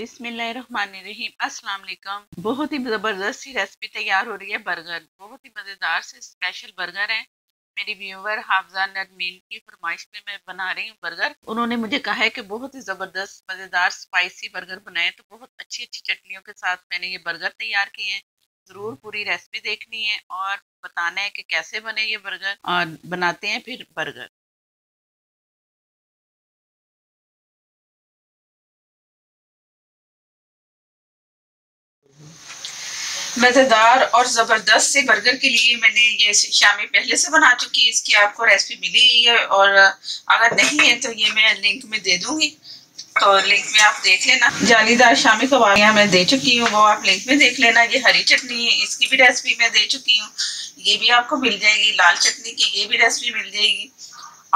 बिस्मिल्लाहिर्रहमानिर्रहीम। अस्सलाम वालेकुम। बहुत ही ज़बरदस्त सी रेसिपी तैयार हो रही है बर्गर। बहुत ही मज़ेदार से स्पेशल बर्गर है। मेरी व्यूवर हाफजा नदमीन की फरमाइश पे मैं बना रही हूँ बर्गर। उन्होंने मुझे कहा है कि बहुत ही ज़बरदस्त मज़ेदार स्पाइसी बर्गर बनाए, तो बहुत अच्छी अच्छी चटनियों के साथ मैंने ये बर्गर तैयार किए हैं। ज़रूर पूरी रेसिपी देखनी है और बताना है कि कैसे बने ये बर्गर, और बनाते हैं फिर बर्गर। मज़ेदार और ज़बरदस्त से बर्गर के लिए मैंने ये शामी पहले से बना चुकी है। इसकी आपको रेसिपी मिली हुई है, और अगर नहीं है तो ये मैं लिंक में दे दूंगी, तो लिंक में आप देख लेना। जालीदार शामी कबाब मैं दे चुकी हूँ, वो आप लिंक में देख लेना। ये हरी चटनी है, इसकी भी रेसिपी मैं दे चुकी हूँ, ये भी आपको मिल जाएगी। लाल चटनी की ये भी रेसिपी मिल जाएगी।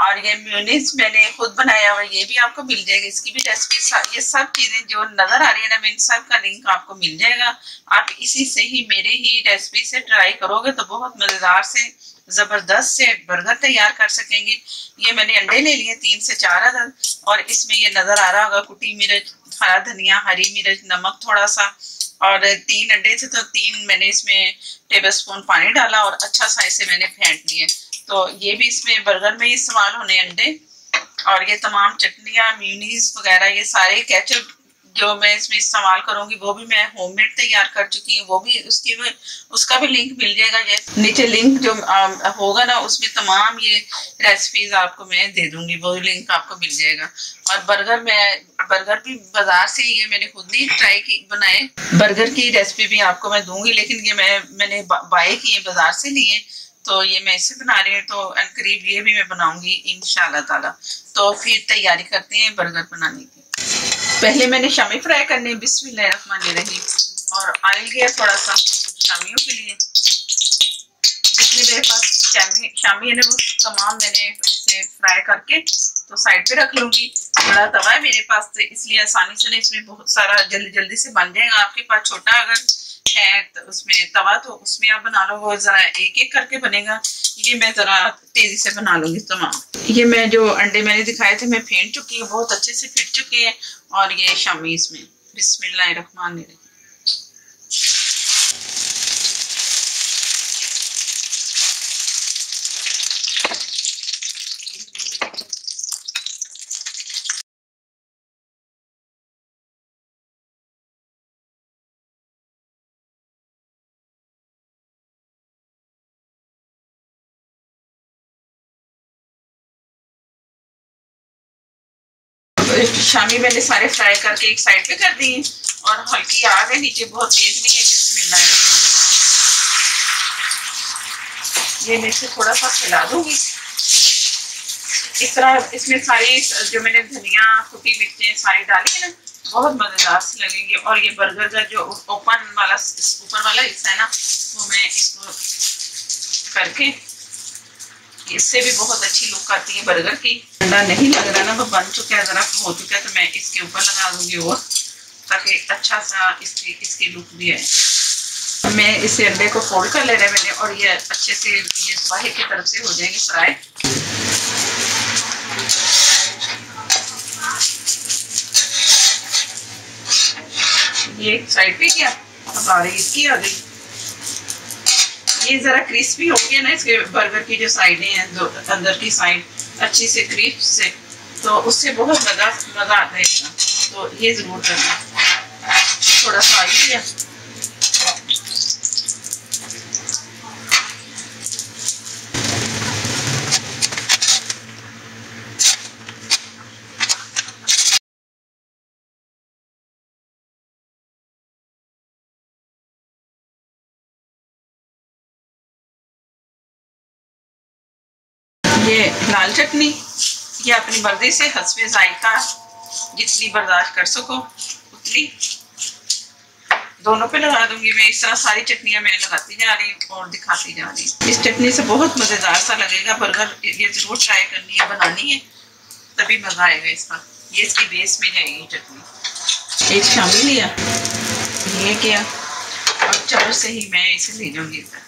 और ये म्यूनिस मैंने खुद बनाया हुआ, ये भी आपको मिल जाएगा, इसकी भी रेसिपी। ये सब चीजें जो नजर आ रही है ना, मैं इन सब का लिंक आपको मिल जाएगा। आप इसी से ही मेरे ही रेसिपी से ट्राई करोगे तो बहुत मजेदार से जबरदस्त से बर्गर तैयार कर सकेंगे। ये मैंने अंडे ले लिए 3 से 4 अदद, और इसमें ये नजर आ रहा होगा कुटी मिर्च, हरा धनिया, हरी मिर्च, नमक थोड़ा सा, और 3 अंडे थे तो 3 मैंने इसमें टेबल स्पून पानी डाला और अच्छा सा इसे मैंने फेंट लिए। तो ये भी इसमें बर्गर में ही इस्तेमाल होने अंडे। और ये तमाम चटनियाँ, म्यूनीज वगैरह, ये सारे केचप जो मैं इसमें इस्तेमाल करूंगी वो भी मैं होममेड तैयार कर चुकी हूँ। वो भी उसका भी लिंक मिल जाएगा। जैसे नीचे लिंक जो होगा ना, उसमें तमाम ये रेसिपीज आपको मैं दे दूंगी, वो लिंक आपको मिल जाएगा। और बर्गर भी बाजार से ये मैंने खुद नहीं ट्राई की बनाए। बर्गर की रेसिपी भी आपको मैं दूंगी, लेकिन ये मैंने बाय किए, बाजार से लिए, तो ये मैं इसे बना रही हूँ। तो करीब ये भी मैं बनाऊंगी इंशाल्लाह ताला। तो फिर तैयारी करते हैं बर्गर बनाने की। पहले मैंने शामी फ्राई करने, बिस्मिल्लाहिर्रहमानिर्रहीम, और ऑयल लिया थोड़ा सा शामियों के लिए। जितने मेरे पास शामी है ना, वो तमाम मैंने इसे फ्राई करके तो साइड पे रख लूंगी। बड़ा तवा है मेरे पास, तो इसलिए आसानी से इसमें बहुत सारा जल्दी जल्दी से बन जाएगा। आपके पास छोटा अगर है तो उसमें तवा, तो उसमें आप बना लो, वो जरा एक एक करके बनेगा। ये मैं जरा तेजी से बना लूंगी तमाम। ये मैं जो अंडे मैंने दिखाए थे मैं फेंट चुकी हूँ, बहुत अच्छे से फिट चुके हैं। और ये शामी इसमें बिस्मिल्लाहिर्रहमानिर्रहीम। शामी मैंने सारे फ्राई करके एक साइड पे कर दिए, और हल्की आग है नीचे, बहुत तेज नहीं है। बिस्मिल्लाह। ये मैं इसे थोड़ा सा फैला दूंगी इस तरह। इसमें सारी जो मैंने धनिया, कुटी मिर्चें सारी डाली है ना, बहुत मजेदार से लगेंगे। और ये बर्गर का जो ऊपर वाला हिस्सा है ना, वो मैं इसको करके, इससे भी बहुत अच्छी लुक आती है बर्गर की। अंडा नहीं लग रहा ना, वो बन चुका है, जरा हो चुका है, तो मैं इसके ऊपर लगा दूंगी और, ताकि अच्छा सा इसकी लुक भी है। मैं इसे अंडे को फोल्ड कर ले रहे मैंने, और ये अच्छे से ये बाहर की तरफ से हो जाएंगे फ्राई। ये एक साइड पे किया, अब आ रही इसकी आ गई। ये जरा क्रिस्पी हो गया ना, इसके बर्गर की जो साइडें हैं, जो अंदर की साइड अच्छी से क्रिस्प से, तो उससे बहुत मजा आता है इसका। तो ये जरूर करना। थोड़ा सा ऑयल दिया, ये लाल चटनी, ये अपनी मर्जी से हस्बे जायका जितनी बर्दाश्त कर सको उतनी दोनों पे लगा दूंगी मैं। इस तरह सारी चटनियां मैं लगाती जा रही हूँ और दिखाती जा रही हूँ। इस चटनी से बहुत मजेदार सा लगेगा बर्गर। ये जरूर ट्राई करनी है, बनानी है, तभी मजा आएगा इसका। ये इसकी बेस में जाएगी चटनी। एक शामिल लिया, ये किया, और चम्मच से ही मैं इसे ले जाऊंगी इधर।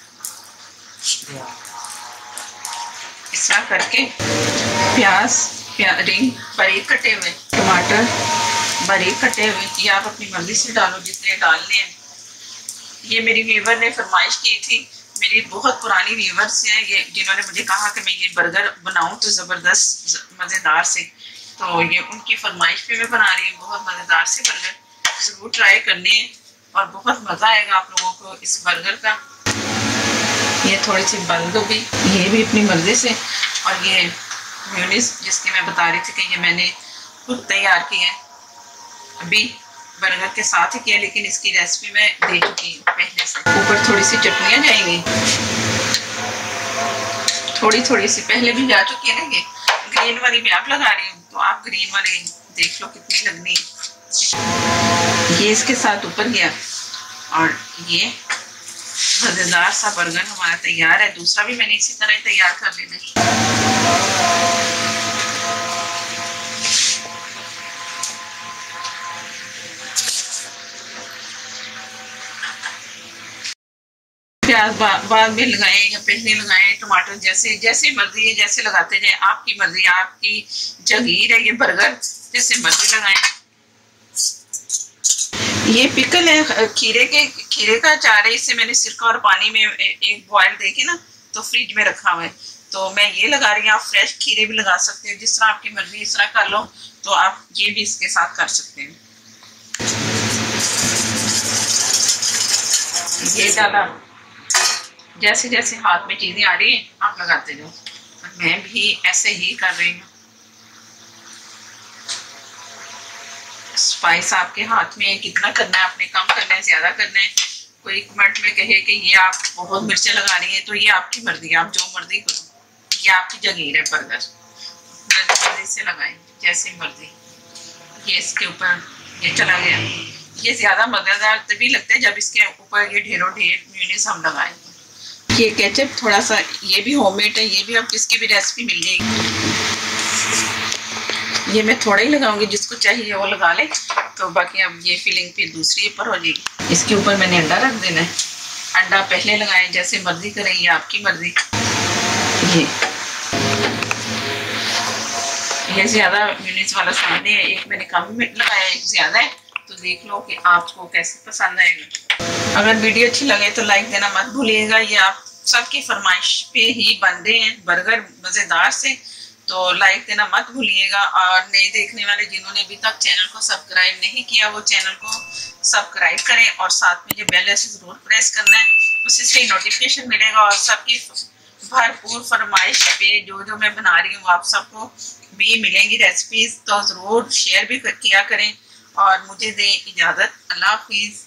इस तरह करके प्याज रिंग बारीक कटे हुए, टमाटर बारीक कटे हुए, ये आप अपनी मर्जी से डालो जितने डालने हैं। ये मेरी व्यूवर ने फरमाइश की थी, मेरी बहुत पुरानी व्यूवर्स हैं ये, जिन्होंने मुझे कहा कि मैं ये बर्गर बनाऊं तो ज़बरदस्त मज़ेदार से, तो ये उनकी फरमाइश पे मैं बना रही हूँ। बहुत मज़ेदार से बर्गर ज़रूर ट्राई करने हैं और बहुत मज़ा आएगा आप लोगों को इस बर्गर का। ये थोड़ी सी बंद हो गई, ये भी अपनी मर्जी से। और ये मेयोनीज जिसकी मैं बता रही थी कि ये मैंने खुद तैयार की है, अभी बर्गर के साथ ही किया, लेकिन इसकी रेसिपी मैं दे चुकी हूँ पहले से। ऊपर थोड़ी सी चटनियाँ जाएंगी, थोड़ी थोड़ी सी पहले भी जा चुकी है ना। ये ग्रीन वाली मैं आप लगा रही हूँ, तो आप ग्रीन वाली देख लो कितनी लगनी है। ये इसके साथ ऊपर गया और ये मजेदार सा बर्गर हमारा तैयार है। दूसरा भी मैंने इसी तरह तैयार कर लेना है। प्याज बाद में लगाए या पहले लगाए, टमाटर जैसे जैसे मर्जी है, जैसे लगाते जाए, आपकी मर्जी, आपकी जगीर है। ये बर्गर जैसे मर्जी लगाए। ये पिकल है खीरे का अचार है। इसे मैंने सिरका और पानी में एक बॉयल देके ना तो फ्रिज में रखा हुआ है, तो मैं ये लगा रही हूँ। आप फ्रेश खीरे भी लगा सकते हो, जिस तरह आपकी मर्जी इस तरह कर लो। तो आप ये भी इसके साथ कर सकते हैं। ये डाला, जैसे जैसे हाथ में चीजें आ रही हैं आप लगाते जाओ। मैं भी ऐसे ही कर रही हूँ। स्पाइस आपके हाथ में कितना करना है, आपने कम करना है, ज्यादा करना है। कोई कमेंट में कहे कि ये आप बहुत मिर्चें लगा रही हैं, तो ये आपकी मर्जी, आप जो मर्जी करो। ये आपकी जगीर है, बर्गर मर्जी से लगाएं जैसे मर्जी। ये इसके ऊपर ये चला गया। ये ज्यादा मजेदार तभी लगता है जब इसके ऊपर ये ढेरों ढेर मेयोनीज हम लगाएं। ये केचप थोड़ा सा, ये भी होममेड है, ये भी आप किसकी भी रेसिपी मिल जाएगी। ये मैं थोड़ा ही लगाऊंगी, जिसको चाहिए वो लगा ले। तो बाकी अब ये फिलिंग फिर दूसरी ऊपर हो जाएगी। इसके ऊपर मैंने अंडा रख देना है। अंडा पहले लगाएं, जैसे मर्जी करें, ये आपकी मर्जी। ये ज्यादा मेयोनीज वाला सामने है, एक मैंने कम लगाया, एक ज्यादा है, तो देख लो कि आपको कैसे पसंद आएगा। अगर वीडियो अच्छी लगे तो लाइक देना मत भूलिएगा। ये आप सबकी फरमाइश पे ही बन रहे हैं बर्गर मजेदार से, तो लाइक देना मत भूलिएगा। और नए देखने वाले जिन्होंने अभी तक चैनल को सब्सक्राइब नहीं किया, वो चैनल को सब्सक्राइब करें और साथ में जो बेल आइकन जरूर प्रेस करना है, उससे से नोटिफिकेशन मिलेगा। और सबकी भरपूर फरमाइश पे जो जो मैं बना रही हूँ आप सबको भी मिलेंगी रेसिपीज, तो जरूर शेयर भी किया करें। और मुझे दें इजाजत। अल्लाह हाफिज।